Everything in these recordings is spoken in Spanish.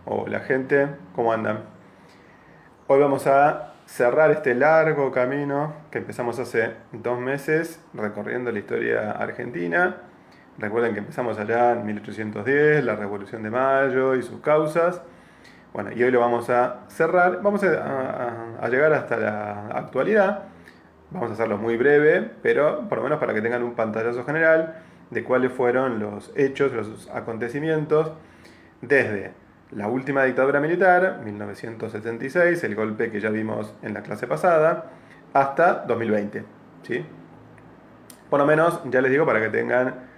Hola gente, ¿cómo andan? Hoy vamos a cerrar este largo camino que empezamos hace 2 meses recorriendo la historia argentina. Recuerden que empezamos allá en 1810, la Revolución de Mayo y sus causas. Bueno, y hoy lo vamos a cerrar, vamos a llegar hasta la actualidad. Vamos a hacerlo muy breve, pero por lo menos para que tengan un pantallazo general de cuáles fueron los hechos, los acontecimientos desde la última dictadura militar, 1976, el golpe que ya vimos en la clase pasada, hasta 2020. ¿Sí? Por lo menos, ya les digo, para que tengan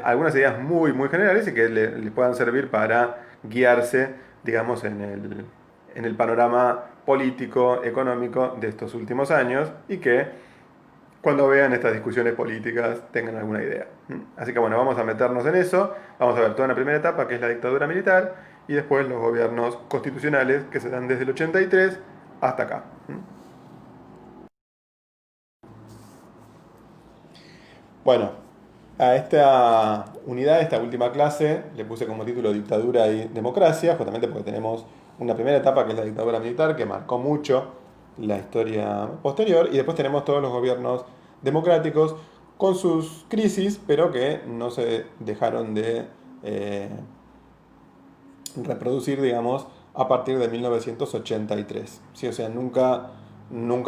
algunas ideas muy generales y que les puedan servir para guiarse, digamos, en el panorama político, económico de estos últimos años y que cuando vean estas discusiones políticas tengan alguna idea. Así que bueno, vamos a meternos en eso, vamos a ver toda una primera etapa que es la dictadura militar y después los gobiernos constitucionales que se dan desde el 83 hasta acá. Bueno, a esta unidad, esta última clase, le puse como título Dictadura y Democracia, justamente porque tenemos una primera etapa que es la dictadura militar, que marcó mucho la historia posterior, y después tenemos todos los gobiernos democráticos con sus crisis, pero que no se dejaron de reproducir, digamos, a partir de 1983. ¿Sí? O sea, nunca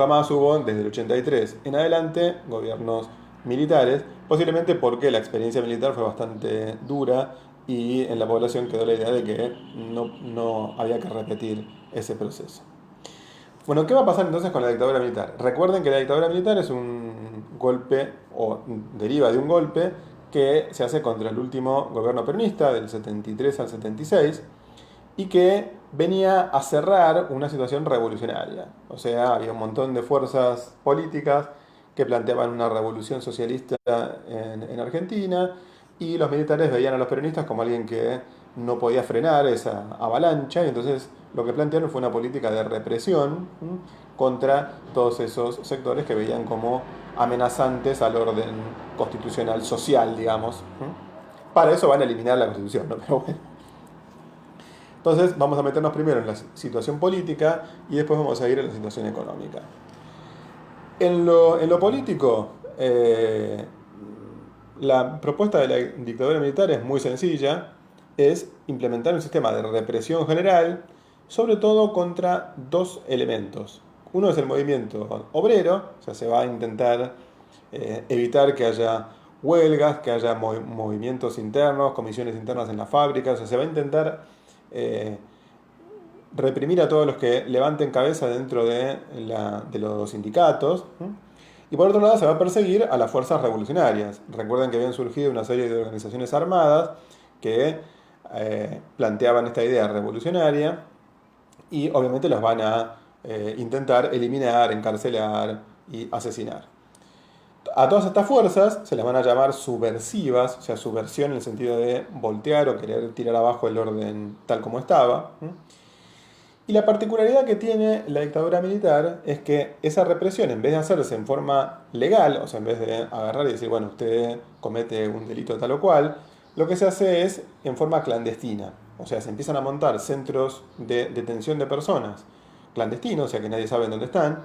más hubo, desde el 83 en adelante, gobiernos militares, posiblemente porque la experiencia militar fue bastante dura y en la población quedó la idea de que no había que repetir ese proceso. Bueno, ¿qué va a pasar entonces con la dictadura militar? Recuerden que la dictadura militar es un golpe, o deriva de un golpe, que se hace contra el último gobierno peronista, del 73 al 76, y que venía a cerrar una situación revolucionaria. O sea, había un montón de fuerzas políticas que planteaban una revolución socialista en Argentina y los militares veían a los peronistas como alguien que no podía frenar esa avalancha y entonces lo que plantearon fue una política de represión contra todos esos sectores que veían como amenazantes al orden constitucional social, digamos. Para eso van a eliminar la constitución, ¿no? Pero bueno. Entonces vamos a meternos primero en la situación política y después vamos a ir a la situación económica. En lo político, la propuesta de la dictadura militar es muy sencilla, es implementar un sistema de represión general, sobre todo contra dos elementos. Uno es el movimiento obrero, o sea, se va a intentar evitar que haya huelgas, que haya movimientos internos, comisiones internas en las fábricas, o sea, se va a intentar eh, reprimir a todos los que levanten cabeza dentro de los sindicatos. Y por otro lado se va a perseguir a las fuerzas revolucionarias. Recuerden que habían surgido una serie de organizaciones armadas que planteaban esta idea revolucionaria y obviamente los van a intentar eliminar, encarcelar y asesinar. A todas estas fuerzas se las van a llamar subversivas, o sea, subversión en el sentido de voltear o querer tirar abajo el orden tal como estaba. Y la particularidad que tiene la dictadura militar es que esa represión, en vez de hacerse en forma legal, o sea, en vez de agarrar y decir, bueno, usted comete un delito tal o cual, lo que se hace es en forma clandestina. O sea, se empiezan a montar centros de detención de personas clandestinos, o sea, que nadie sabe dónde están,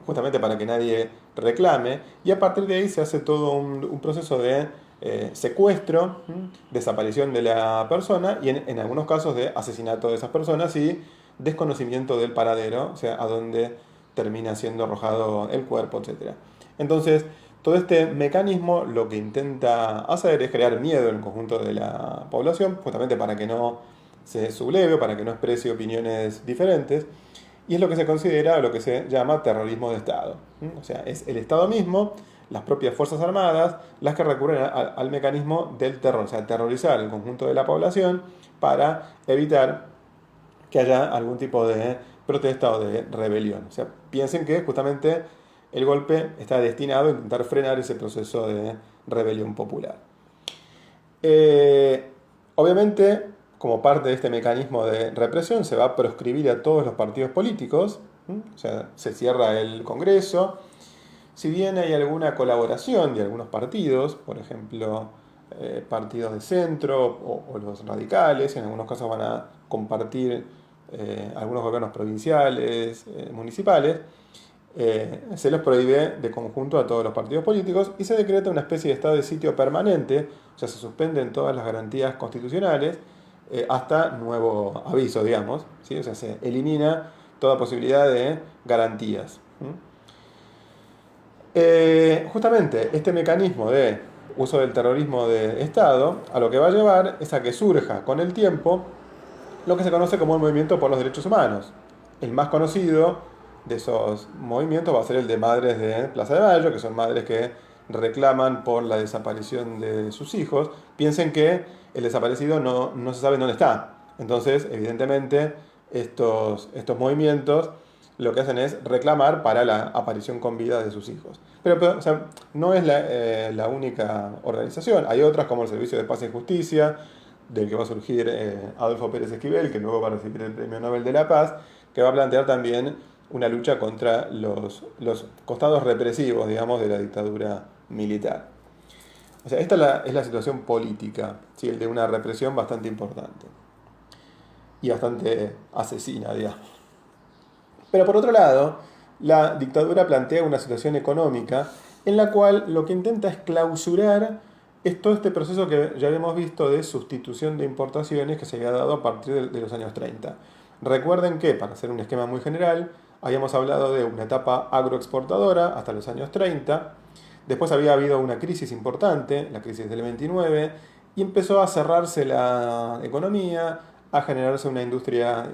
justamente para que nadie reclame, y a partir de ahí se hace todo un proceso de secuestro, desaparición de la persona y en algunos casos de asesinato de esas personas y desconocimiento del paradero, o sea, a dónde termina siendo arrojado el cuerpo, etcétera. Entonces, todo este mecanismo lo que intenta hacer es crear miedo en el conjunto de la población, justamente para que no se subleve, para que no exprese opiniones diferentes, y es lo que se considera lo que se llama terrorismo de Estado. O sea, es el Estado mismo, las propias Fuerzas Armadas, las que recurren al mecanismo del terror, o sea, terrorizar el conjunto de la población para evitar que haya algún tipo de protesta o de rebelión. O sea, piensen que justamente el golpe está destinado a intentar frenar ese proceso de rebelión popular. Eh, Obviamente, como parte de este mecanismo de represión, se va a proscribir a todos los partidos políticos, o sea, se cierra el Congreso. Si bien hay alguna colaboración de algunos partidos, por ejemplo, partidos de centro o los radicales, en algunos casos van a compartir algunos gobiernos provinciales, municipales, se los prohíbe de conjunto a todos los partidos políticos y se decreta una especie de estado de sitio permanente, o sea, se suspenden todas las garantías constitucionales hasta nuevo aviso, digamos, ¿sí? O sea, se elimina toda posibilidad de garantías. Justamente este mecanismo de uso del terrorismo de Estado a lo que va a llevar es a que surja con el tiempo lo que se conoce como el movimiento por los derechos humanos. El más conocido de esos movimientos va a ser el de Madres de Plaza de Mayo, que son madres que reclaman por la desaparición de sus hijos. Piensen que el desaparecido no se sabe dónde está. Entonces, evidentemente, estos movimientos lo que hacen es reclamar para la aparición con vida de sus hijos. Pero o sea, no es la única organización. Hay otras como el Servicio de Paz y Justicia, del que va a surgir Adolfo Pérez Esquivel, que luego va a recibir el Premio Nobel de la Paz, que va a plantear también una lucha contra los costados represivos, digamos, de la dictadura militar. O sea, esta es la situación política, ¿sí? El de una represión bastante importante y bastante asesina, digamos. Pero por otro lado, la dictadura plantea una situación económica en la cual lo que intenta es clausurar todo este proceso que ya habíamos visto de sustitución de importaciones que se había dado a partir de los años 30. Recuerden que, para hacer un esquema muy general, habíamos hablado de una etapa agroexportadora hasta los años 30, después había habido una crisis importante, la crisis del 29, y empezó a cerrarse la economía, a generarse una industria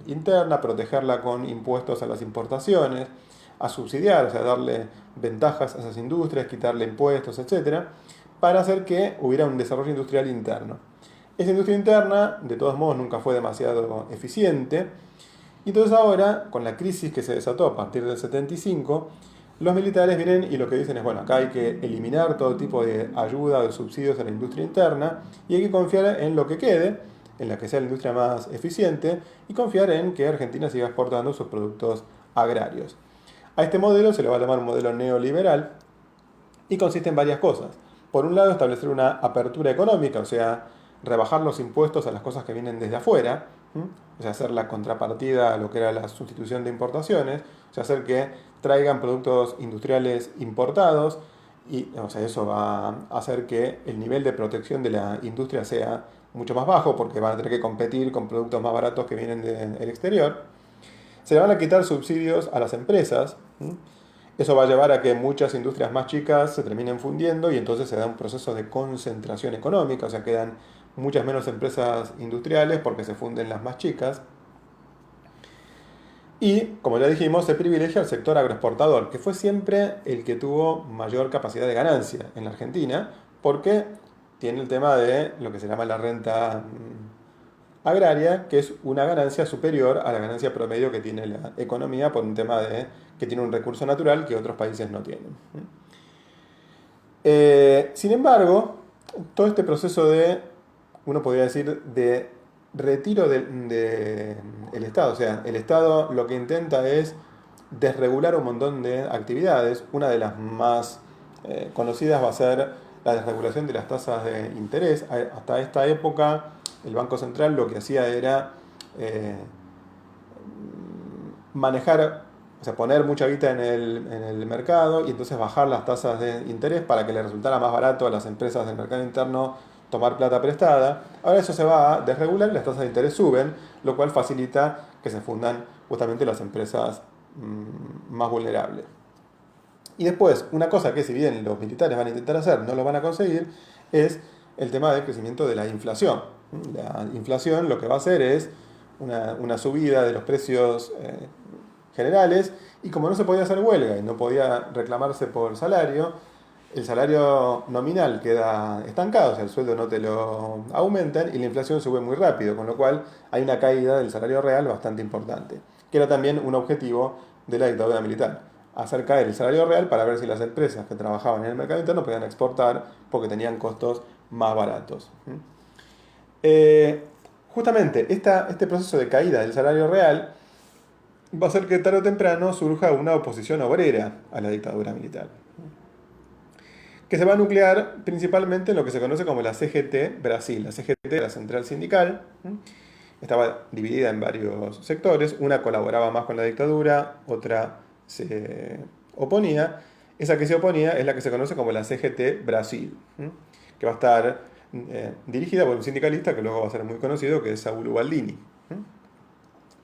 interna, a protegerla con impuestos a las importaciones, a subsidiar, o sea, darle ventajas a esas industrias, quitarle impuestos, etc., para hacer que hubiera un desarrollo industrial interno. Esa industria interna, de todos modos, nunca fue demasiado eficiente, y entonces ahora, con la crisis que se desató a partir del 75, los militares vienen y lo que dicen es, bueno, acá hay que eliminar todo tipo de ayuda o de subsidios a la industria interna y hay que confiar en lo que quede, en la que sea la industria más eficiente, y confiar en que Argentina siga exportando sus productos agrarios. A este modelo se le va a llamar un modelo neoliberal y consiste en varias cosas. Por un lado, establecer una apertura económica, o sea, rebajar los impuestos a las cosas que vienen desde afuera, o sea, hacer la contrapartida a lo que era la sustitución de importaciones, o sea, hacer que traigan productos industriales importados, y o sea, eso va a hacer que el nivel de protección de la industria sea mucho más bajo, porque van a tener que competir con productos más baratos que vienen del exterior. Se le van a quitar subsidios a las empresas. Eso va a llevar a que muchas industrias más chicas se terminen fundiendo y entonces se da un proceso de concentración económica, o sea, quedan muchas menos empresas industriales porque se funden las más chicas. Y, como ya dijimos, se privilegia al sector agroexportador, que fue siempre el que tuvo mayor capacidad de ganancia en la Argentina, porque tiene el tema de lo que se llama la renta agraria, que es una ganancia superior a la ganancia promedio que tiene la economía por un tema de que tiene un recurso natural que otros países no tienen. Sin embargo, todo este proceso de, uno podría decir, de retiro del Estado, o sea, el Estado lo que intenta es desregular un montón de actividades. Una de las más conocidas va a ser la desregulación de las tasas de interés. Hasta esta época el Banco Central lo que hacía era manejar, o sea, poner mucha guita en el mercado y entonces bajar las tasas de interés para que le resultara más barato a las empresas del mercado interno tomar plata prestada. Ahora eso se va a desregular y las tasas de interés suben, lo cual facilita que se fundan justamente las empresas más vulnerables. Y después, una cosa que si bien los militares van a intentar hacer, no lo van a conseguir, es el tema del crecimiento de la inflación. La inflación lo que va a hacer es una subida de los precios generales, y como no se podía hacer huelga y no podía reclamarse por salario, el salario nominal queda estancado, o sea, el sueldo no te lo aumentan y la inflación sube muy rápido, con lo cual hay una caída del salario real bastante importante, que era también un objetivo de la dictadura militar, hacer caer el salario real para ver si las empresas que trabajaban en el mercado interno podían exportar porque tenían costos más baratos. Justamente este proceso de caída del salario real va a hacer que tarde o temprano surja una oposición obrera a la dictadura militar. que se va a nuclear principalmente en lo que se conoce como la CGT Brasil. La CGT, la Central Sindical, estaba dividida en varios sectores. Una colaboraba más con la dictadura, otra se oponía. Esa que se oponía es la que se conoce como la CGT Brasil, que va a estar dirigida por un sindicalista que luego va a ser muy conocido, que es Saúl Ubaldini.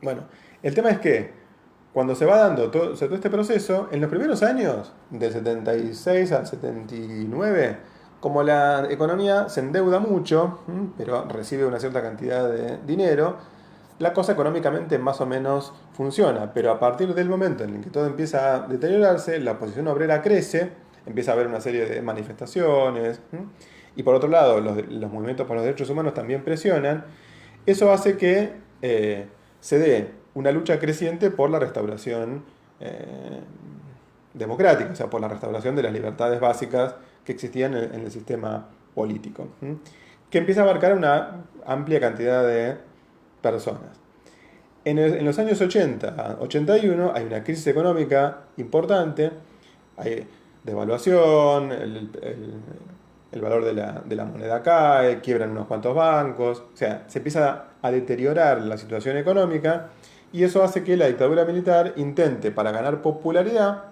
Bueno, el tema es que cuando se va dando todo este proceso, en los primeros años, del 76 al 79, como la economía se endeuda mucho, pero recibe una cierta cantidad de dinero, la cosa económicamente más o menos funciona, pero a partir del momento en el que todo empieza a deteriorarse, la posición obrera crece, empieza a haber una serie de manifestaciones, y por otro lado, los movimientos por los derechos humanos también presionan. Eso hace que se dé una lucha creciente por la restauración democrática, o sea, por la restauración de las libertades básicas que existían en el sistema político, que empieza a abarcar una amplia cantidad de personas. En los años 80, 81 hay una crisis económica importante, hay devaluación, el valor de la moneda cae, quiebran unos cuantos bancos, o sea, se empieza a deteriorar la situación económica y eso hace que la dictadura militar intente, para ganar popularidad,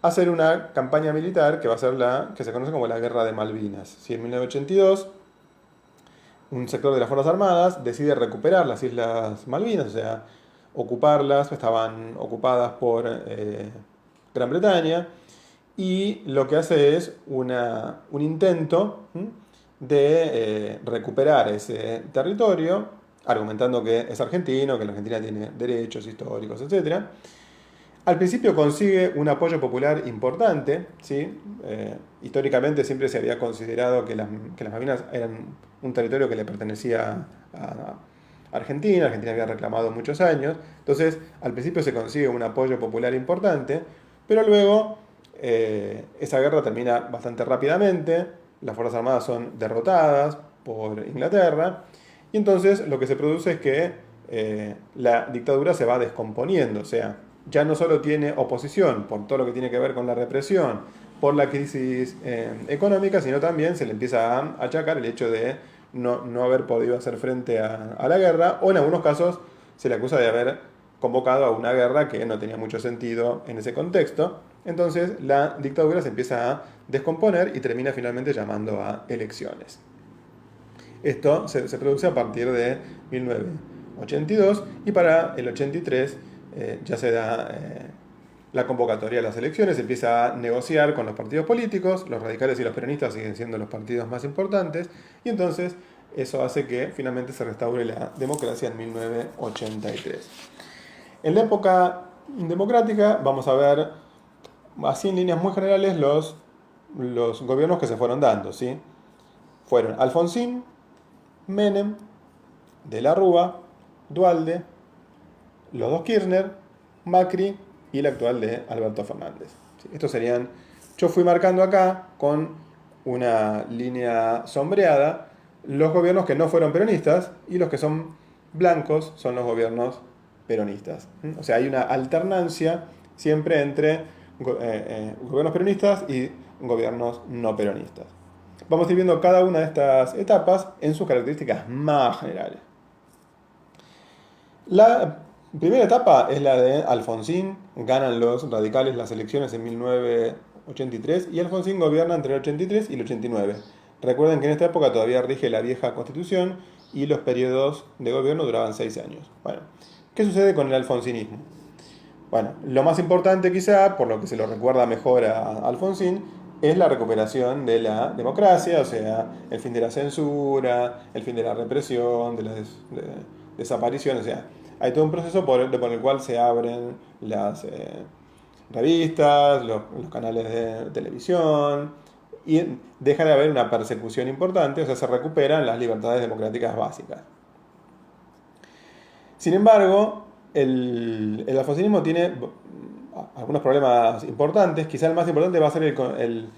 hacer una campaña militar que va a ser la que se conoce como la Guerra de Malvinas. Si en 1982 un sector de las Fuerzas Armadas decide recuperar las Islas Malvinas, o sea, ocuparlas, estaban ocupadas por Gran Bretaña, y lo que hace es un intento de recuperar ese territorio, argumentando que es argentino, que la Argentina tiene derechos históricos, etc. Al principio consigue un apoyo popular importante, ¿sí? Históricamente siempre se había considerado que las Malvinas eran un territorio que le pertenecía a Argentina. Argentina había reclamado muchos años, entonces al principio se consigue un apoyo popular importante, pero luego esa guerra termina bastante rápidamente, las Fuerzas Armadas son derrotadas por Inglaterra, y entonces lo que se produce es que la dictadura se va descomponiendo, o sea, ya no solo tiene oposición por todo lo que tiene que ver con la represión, por la crisis económica, sino también se le empieza a achacar el hecho de no haber podido hacer frente a la guerra, o en algunos casos se le acusa de haber convocado a una guerra que no tenía mucho sentido en ese contexto. Entonces la dictadura se empieza a descomponer y termina finalmente llamando a elecciones. Esto se produce a partir de 1982 y para el 83 ya se da la convocatoria de las elecciones, se empieza a negociar con los partidos políticos, los radicales y los peronistas siguen siendo los partidos más importantes, y entonces eso hace que finalmente se restaure la democracia en 1983. En la época democrática vamos a ver, así en líneas muy generales, los gobiernos que se fueron dando, ¿sí? Fueron Alfonsín, Menem, De la Rúa, Duhalde, los dos Kirchner, Macri y el actual de Alberto Fernández. ¿Sí? Estos serían, yo fui marcando acá con una línea sombreada los gobiernos que no fueron peronistas, y los que son blancos son los gobiernos peronistas. O sea, hay una alternancia siempre entre gobiernos peronistas y gobiernos no peronistas. Vamos a ir viendo cada una de estas etapas en sus características más generales. La primera etapa es la de Alfonsín. Ganan los radicales las elecciones en 1983 y Alfonsín gobierna entre el 83 y el 89. Recuerden que en esta época todavía rige la vieja constitución y los periodos de gobierno duraban 6 años. Bueno, ¿qué sucede con el alfonsinismo? Bueno, lo más importante quizá, por lo que se lo recuerda mejor a Alfonsín, es la recuperación de la democracia, o sea, el fin de la censura, el fin de la represión, de las desapariciones, o sea, hay todo un proceso por el cual se abren las revistas, los canales de televisión, y deja de haber una persecución importante, o sea, se recuperan las libertades democráticas básicas. Sin embargo, el alfonsinismo tiene algunos problemas importantes. Quizá el más importante va a ser el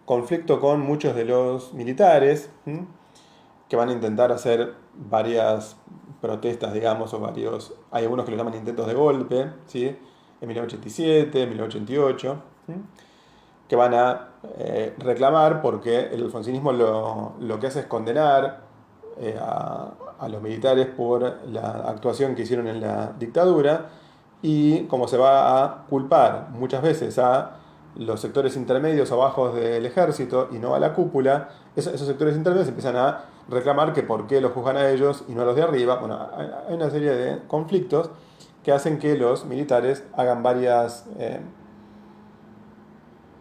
conflicto con muchos de los militares, que van a intentar hacer varias protestas, digamos, o varios, hay algunos que lo llaman intentos de golpe, ¿sí? En 1987, en 1988. que van a reclamar porque el alfonsinismo lo que hace es condenar a los militares por la actuación que hicieron en la dictadura y como se va a culpar muchas veces a los sectores intermedios o bajos del ejército y no a la cúpula, esos sectores intermedios empiezan a reclamar que por qué los juzgan a ellos y no a los de arriba. Bueno, hay una serie de conflictos que hacen que los militares hagan varias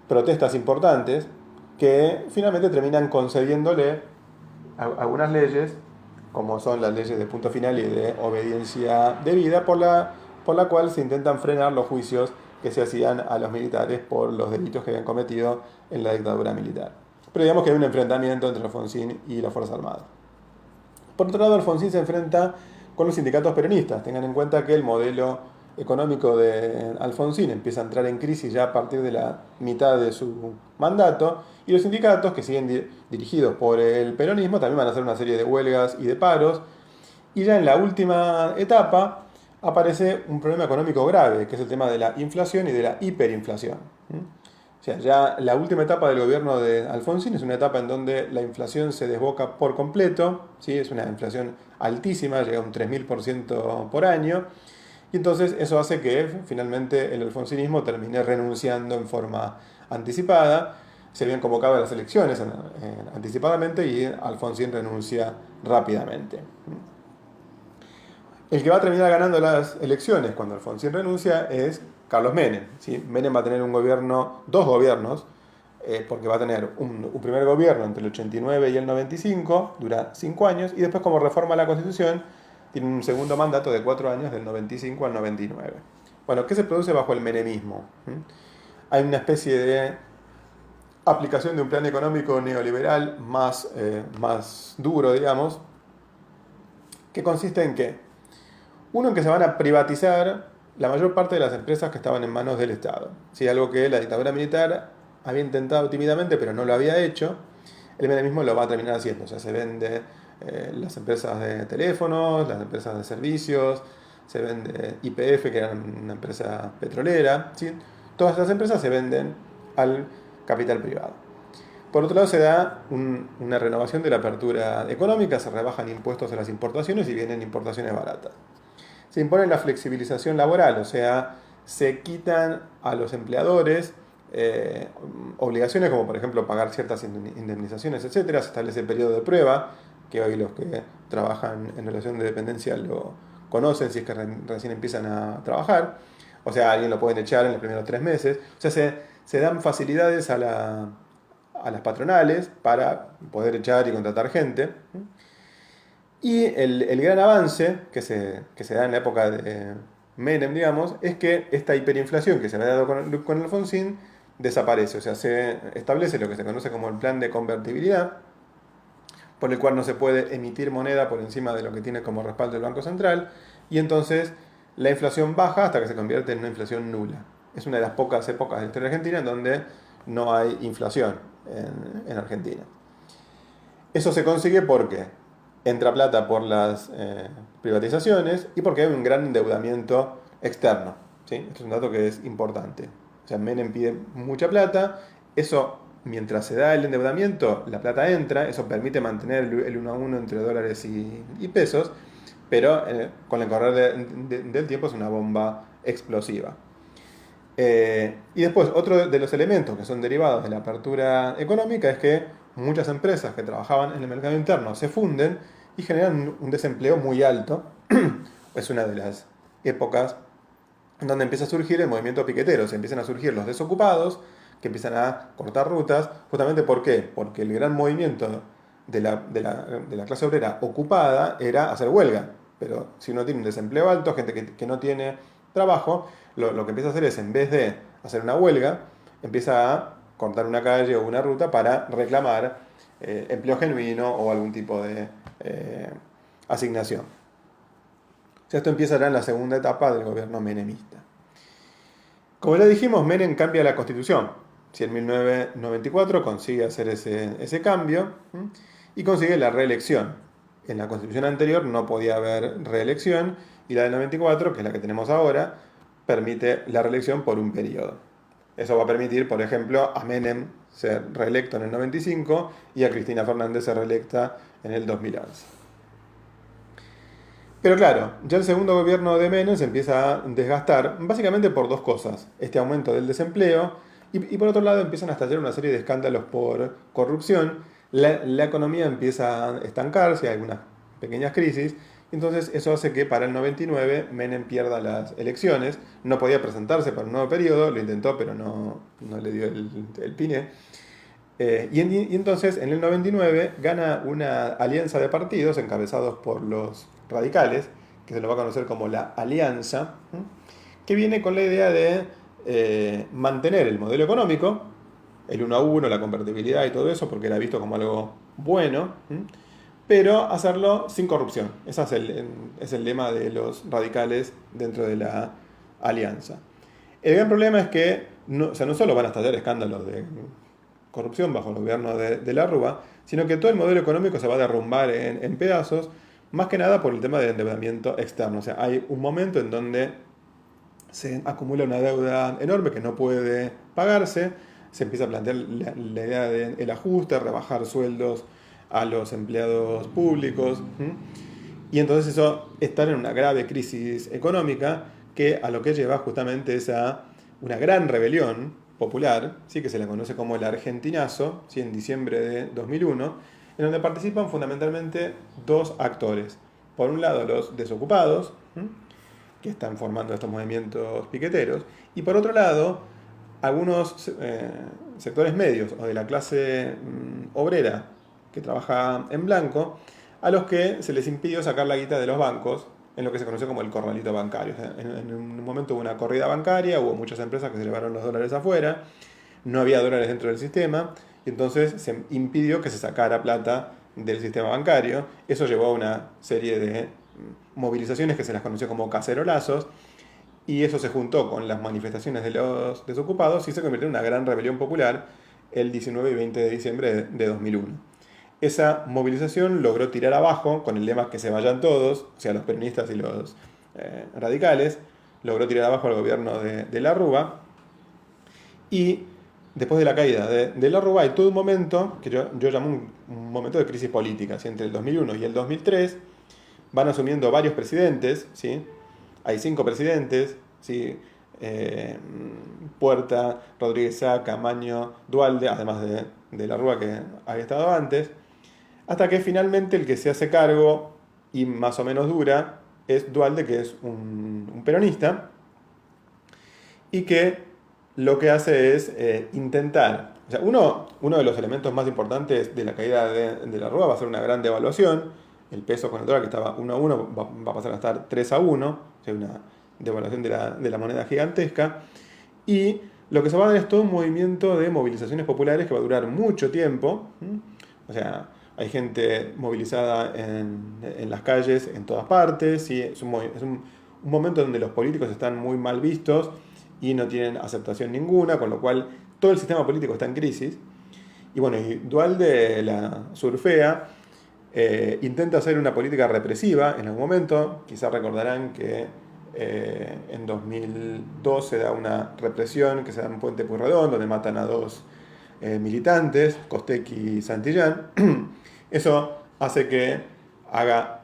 protestas importantes que finalmente terminan concediéndole algunas leyes, como son las leyes de punto final y de obediencia debida, por la cual se intentan frenar los juicios que se hacían a los militares por los delitos que habían cometido en la dictadura militar. Pero digamos que hay un enfrentamiento entre Alfonsín y las Fuerzas Armadas. Por otro lado, Alfonsín se enfrenta con los sindicatos peronistas. Tengan en cuenta que el modelo económico de Alfonsín empieza a entrar en crisis ya a partir de la mitad de su mandato, y los sindicatos, que siguen dirigidos por el peronismo, también van a hacer una serie de huelgas y de paros, y ya en la última etapa aparece un problema económico grave, que es el tema de la inflación y de la hiperinflación. O sea, ya la última etapa del gobierno de Alfonsín es una etapa en donde la inflación se desboca por completo, ¿sí? Es una inflación altísima, llega a un 3000% por año, y entonces eso hace que finalmente el alfonsinismo termine renunciando en forma anticipada. Se habían convocado las elecciones anticipadamente y Alfonsín renuncia rápidamente. El que va a terminar ganando las elecciones cuando Alfonsín renuncia es Carlos Menem. ¿Sí? Menem va a tener un gobierno, dos gobiernos, porque va a tener un primer gobierno entre el 89 y el 95, dura 5 años, y después como reforma la Constitución, tiene un segundo mandato de 4 años, del 95 al 99. Bueno, ¿qué se produce bajo el menemismo? Hay una especie de aplicación de un plan económico neoliberal más duro, digamos, que consiste en qué? Uno, en que se van a privatizar la mayor parte de las empresas que estaban en manos del Estado. ¿Sí? Algo que la dictadura militar había intentado tímidamente, pero no lo había hecho. El menemismo lo va a terminar haciendo. O sea, se vende las empresas de teléfonos, las empresas de servicios, se vende YPF, que era una empresa petrolera. ¿Sí? Todas estas empresas se venden al capital privado. Por otro lado, se da una renovación de la apertura económica, se rebajan impuestos a las importaciones y vienen importaciones baratas. Se impone la flexibilización laboral, o sea, se quitan a los empleadores obligaciones como por ejemplo pagar ciertas indemnizaciones, etcétera. Se establece el periodo de prueba, que hoy los que trabajan en relación de dependencia lo conocen si es que recién empiezan a trabajar. O sea, alguien lo pueden echar en los primeros 3 meses. O sea, se dan facilidades a las patronales para poder echar y contratar gente. Y el gran avance que se da en la época de Menem, digamos, es que esta hiperinflación que se había dado con Alfonsín desaparece. O sea, se establece lo que se conoce como el plan de convertibilidad, por el cual no se puede emitir moneda por encima de lo que tiene como respaldo el Banco Central, y entonces la inflación baja hasta que se convierte en una inflación nula. Es una de las pocas épocas de la historia argentina en donde no hay inflación en Argentina. Eso se consigue porque entra plata por las privatizaciones y porque hay un gran endeudamiento externo. ¿Sí? Este es un dato que es importante. O sea, Menem pide mucha plata, eso mientras se da el endeudamiento, la plata entra, eso permite mantener el 1 a 1 entre dólares y pesos, pero con el correr del tiempo es una bomba explosiva. Y después, otro de los elementos que son derivados de la apertura económica es que muchas empresas que trabajaban en el mercado interno se funden y generan un desempleo muy alto. Es una de las épocas en donde empieza a surgir el movimiento piquetero, se empiezan a surgir los desocupados, que empiezan a cortar rutas. Justamente ¿por qué? Porque el gran movimiento de la clase obrera ocupada era hacer huelga. Pero si uno tiene un desempleo alto, gente que no tiene trabajo, lo que empieza a hacer es, en vez de hacer una huelga, empieza a cortar una calle o una ruta para reclamar empleo genuino o algún tipo de asignación. O sea, esto empieza ya en la segunda etapa del gobierno menemista. Como ya dijimos, Menem cambia la constitución. Si en 1994 consigue hacer ese cambio y consigue la reelección. En la constitución anterior no podía haber reelección y la del 94, que es la que tenemos ahora, permite la reelección por un periodo. Eso va a permitir, por ejemplo, a Menem ser reelecto en el 95 y a Cristina Fernández ser reelecta en el 2011. Pero claro, ya el segundo gobierno de Menem se empieza a desgastar, básicamente por dos cosas. Este aumento del desempleo y por otro lado empiezan a estallar una serie de escándalos por corrupción. La economía empieza a estancarse, hay algunas pequeñas crisis. Entonces eso hace que para el 99 Menem pierda las elecciones. No podía presentarse para un nuevo periodo, lo intentó pero no le dio el pine. Y entonces en el 99 gana una alianza de partidos encabezados por los radicales, que se lo va a conocer como la Alianza, ¿m? Que viene con la idea de mantener el modelo económico, el 1 a 1, la convertibilidad y todo eso, porque era visto como algo bueno, ¿m? Pero hacerlo sin corrupción. Ese es el lema de los radicales dentro de la Alianza. El gran problema es que no, o sea, no solo van a estallar escándalos de corrupción bajo el gobierno de la Rúa, sino que todo el modelo económico se va a derrumbar en pedazos, más que nada por el tema del endeudamiento externo. O sea, hay un momento en donde se acumula una deuda enorme que no puede pagarse, se empieza a plantear la idea del ajuste, rebajar sueldos a los empleados públicos, ¿m? Y entonces eso estar en una grave crisis económica que a lo que lleva justamente es a una gran rebelión popular, ¿sí? Que se la conoce como el Argentinazo, ¿sí? En diciembre de 2001, en donde participan fundamentalmente dos actores. Por un lado los desocupados, ¿m? Que están formando estos movimientos piqueteros, y por otro lado algunos sectores medios o de la clase obrera que trabaja en blanco, a los que se les impidió sacar la guita de los bancos en lo que se conoció como el corralito bancario. O sea, en un momento hubo una corrida bancaria, hubo muchas empresas que se llevaron los dólares afuera, no había dólares dentro del sistema, y entonces se impidió que se sacara plata del sistema bancario. Eso llevó a una serie de movilizaciones que se las conoció como cacerolazos, y eso se juntó con las manifestaciones de los desocupados y se convirtió en una gran rebelión popular el 19 y 20 de diciembre de 2001. Esa movilización logró tirar abajo, con el lema que se vayan todos, o sea, los peronistas y los radicales, logró tirar abajo al gobierno de la Rúa. Y después de la caída de la Rúa hay todo un momento, que yo llamo un momento de crisis política, ¿sí? Entre el 2001 y el 2003 van asumiendo varios presidentes, ¿sí? Hay 5 presidentes, ¿sí? Puerta, Rodríguez Sá, Camaño, Duhalde, además de la Rúa que había estado antes, hasta que finalmente el que se hace cargo y más o menos dura es Duhalde, que es un peronista, y que lo que hace es intentar, o sea, uno de los elementos más importantes de la caída de la Rúa va a ser una gran devaluación. El peso con el dólar, que estaba 1 a 1, va a pasar a estar 3 a 1, o sea, una devaluación de la moneda gigantesca. Y lo que se va a dar es todo un movimiento de movilizaciones populares que va a durar mucho tiempo. O sea, hay gente movilizada en las calles en todas partes. ¿Sí? Es un momento donde los políticos están muy mal vistos y no tienen aceptación ninguna, con lo cual todo el sistema político está en crisis. Y bueno, y Duhalde la surfea, intenta hacer una política represiva en algún momento. Quizás recordarán que en 2002 se da una represión que se da en Puente Pueyrredón, donde matan a 2 militantes, Costecchi y Santillán. Eso hace que haga,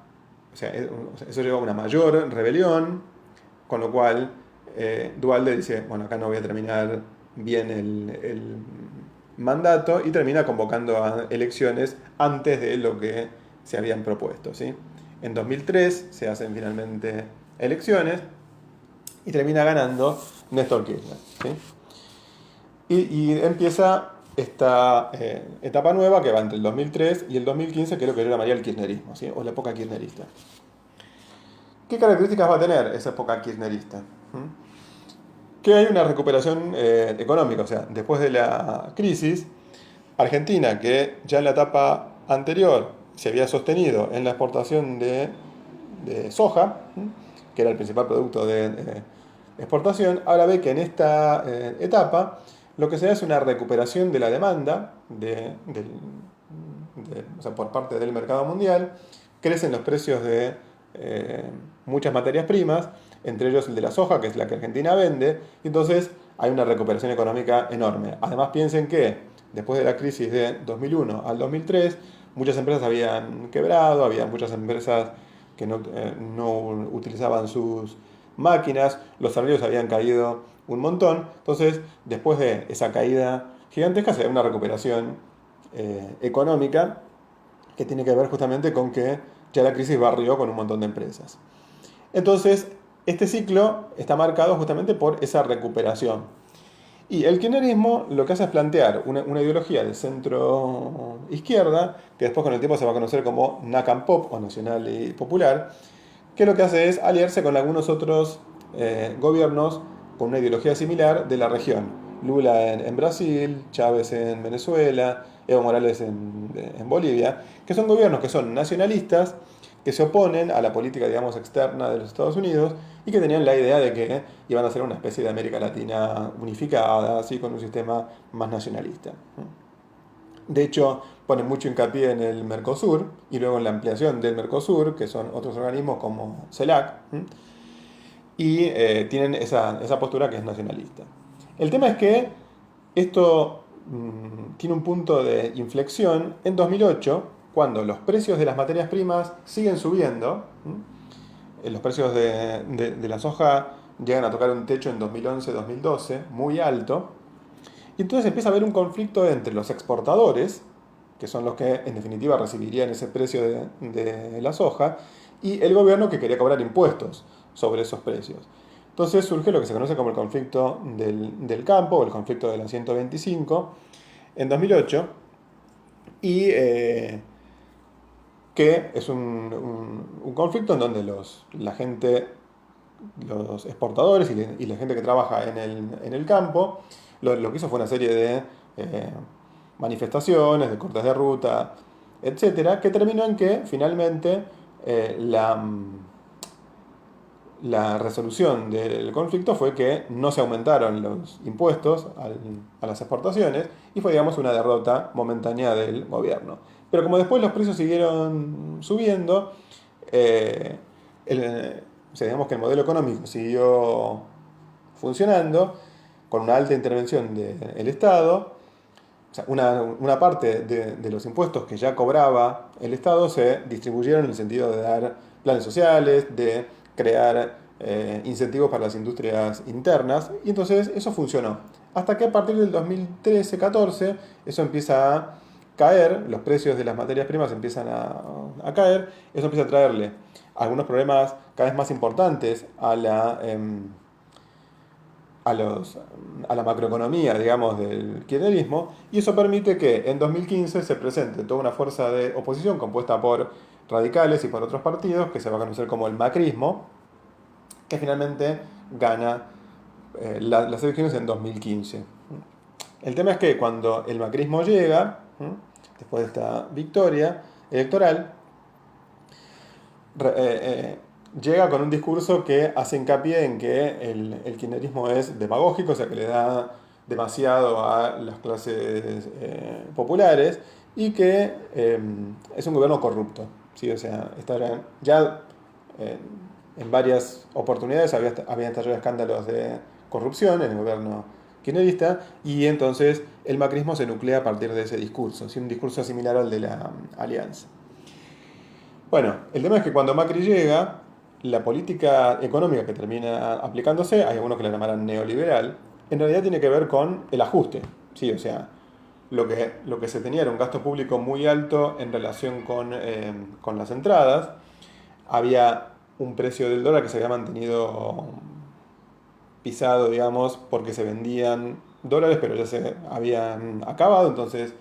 o sea, eso lleva a una mayor rebelión, con lo cual Duhalde dice, bueno, acá no voy a terminar bien el mandato, y termina convocando a elecciones antes de lo que se habían propuesto, ¿sí? En 2003 se hacen finalmente elecciones y termina ganando Néstor Kirchner, ¿sí? Y empieza esta etapa nueva que va entre el 2003 y el 2015, que es lo que yo llamaría el kirchnerismo, ¿sí? O la época kirchnerista. ¿Qué características va a tener esa época kirchnerista? Que hay una recuperación económica, o sea, después de la crisis, Argentina, que ya en la etapa anterior se había sostenido en la exportación de soja, que era el principal producto de exportación, ahora ve que en esta etapa lo que se da es una recuperación de la demanda o sea, por parte del mercado mundial. Crecen los precios de muchas materias primas, entre ellos el de la soja, que es la que Argentina vende, y entonces hay una recuperación económica enorme. Además piensen que después de la crisis de 2001 al 2003, muchas empresas habían quebrado, había muchas empresas que no utilizaban sus máquinas, los salarios habían caído un montón. Entonces, después de esa caída gigantesca, se da una recuperación económica que tiene que ver justamente con que ya la crisis barrió con un montón de empresas. Entonces, este ciclo está marcado justamente por esa recuperación. Y el kirchnerismo lo que hace es plantear una ideología de centro izquierda, que después con el tiempo se va a conocer como NACAM Pop o Nacional y Popular, que lo que hace es aliarse con algunos otros gobiernos con una ideología similar de la región. Lula en Brasil, Chávez en Venezuela, Evo Morales en Bolivia, que son gobiernos que son nacionalistas, que se oponen a la política, digamos, externa de los Estados Unidos y que tenían la idea de que iban a ser una especie de América Latina unificada, así con un sistema más nacionalista. De hecho, ponen mucho hincapié en el Mercosur y luego en la ampliación del Mercosur, que son otros organismos como CELAC, y tienen esa postura que es nacionalista. El tema es que esto tiene un punto de inflexión en 2008, cuando los precios de las materias primas siguen subiendo. Los precios de la soja llegan a tocar un techo en 2011-2012, muy alto. Y entonces empieza a haber un conflicto entre los exportadores, que son los que en definitiva recibirían ese precio de la soja, y el gobierno que quería cobrar impuestos sobre esos precios. Entonces surge lo que se conoce como el conflicto del campo, o el conflicto de la 125, en 2008, y que es un conflicto en donde la gente, los exportadores y la gente que trabaja en el campo, lo que hizo fue una serie de manifestaciones, de cortes de ruta, etcétera, que terminó en que finalmente la resolución del conflicto fue que no se aumentaron los impuestos a las exportaciones y fue, digamos, una derrota momentánea del gobierno. Pero como después los precios siguieron subiendo, eh, o sea, digamos que el modelo económico siguió funcionando con una alta intervención del Estado. O sea, una parte de los impuestos que ya cobraba el Estado se distribuyeron en el sentido de dar planes sociales, de crear incentivos para las industrias internas, y entonces eso funcionó. Hasta que a partir del 2013-14 eso empieza a caer, los precios de las materias primas empiezan a caer, eso empieza a traerle algunos problemas cada vez más importantes a la macroeconomía, digamos, del kirchnerismo, y eso permite que en 2015 se presente toda una fuerza de oposición compuesta por radicales y por otros partidos, que se va a conocer como el macrismo, que finalmente gana las elecciones en 2015. El tema es que cuando el macrismo llega, después de esta victoria electoral, llega con un discurso que hace hincapié en que el kirchnerismo es demagógico, o sea que le da demasiado a las clases populares y que es un gobierno corrupto. ¿Sí? O sea, ya eh, en varias oportunidades había estallado escándalos de corrupción en el gobierno kirchnerista y entonces el macrismo se nuclea a partir de ese discurso, ¿sí? Un discurso similar al de la Alianza. Bueno, el tema es que cuando Macri llega, la política económica que termina aplicándose, hay algunos que la llamarán neoliberal, en realidad tiene que ver con el ajuste. Sí, o sea, lo que se tenía era un gasto público muy alto en relación con las entradas. Había un precio del dólar que se había mantenido pisado, digamos, porque se vendían dólares, pero ya se habían acabado. Entonces,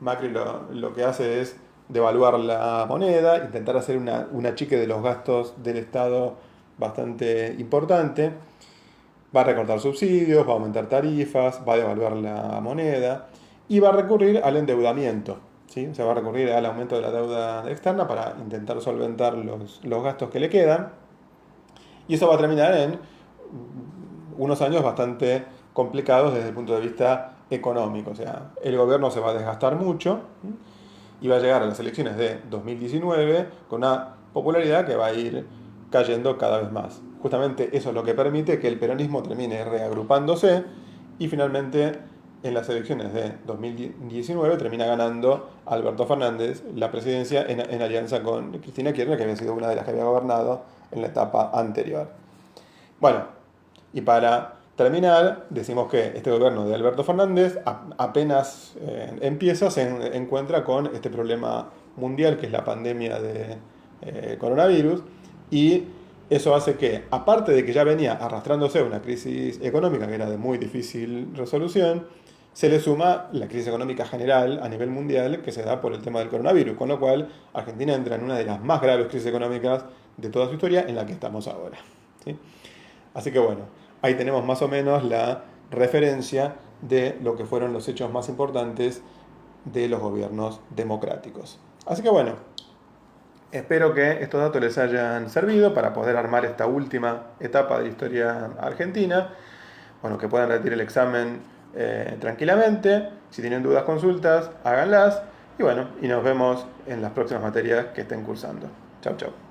Macri lo que hace es devaluar la moneda, intentar hacer una achique de los gastos del Estado bastante importante. Va a recortar subsidios, va a aumentar tarifas, va a devaluar la moneda y va a recurrir al endeudamiento. ¿Sí? O sea, va a recurrir al aumento de la deuda externa para intentar solventar los gastos que le quedan. Y eso va a terminar en unos años bastante complicados desde el punto de vista económico. O sea, el gobierno se va a desgastar mucho y va a llegar a las elecciones de 2019 con una popularidad que va a ir cayendo cada vez más. Justamente eso es lo que permite que el peronismo termine reagrupándose y finalmente en las elecciones de 2019 termina ganando Alberto Fernández la presidencia en alianza con Cristina Kirchner, que había sido una de las que había gobernado en la etapa anterior. Bueno, y para terminar, decimos que este gobierno de Alberto Fernández apenas empieza, se encuentra con este problema mundial que es la pandemia de coronavirus, y eso hace que, aparte de que ya venía arrastrándose una crisis económica que era de muy difícil resolución, se le suma la crisis económica general a nivel mundial que se da por el tema del coronavirus, con lo cual Argentina entra en una de las más graves crisis económicas de toda su historia en la que estamos ahora. ¿Sí? Así que bueno, ahí tenemos más o menos la referencia de lo que fueron los hechos más importantes de los gobiernos democráticos. Así que bueno, espero que estos datos les hayan servido para poder armar esta última etapa de la historia argentina. Bueno, que puedan repetir el examen tranquilamente. Si tienen dudas, consultas, háganlas. Y bueno, y nos vemos en las próximas materias que estén cursando. Chau, chau.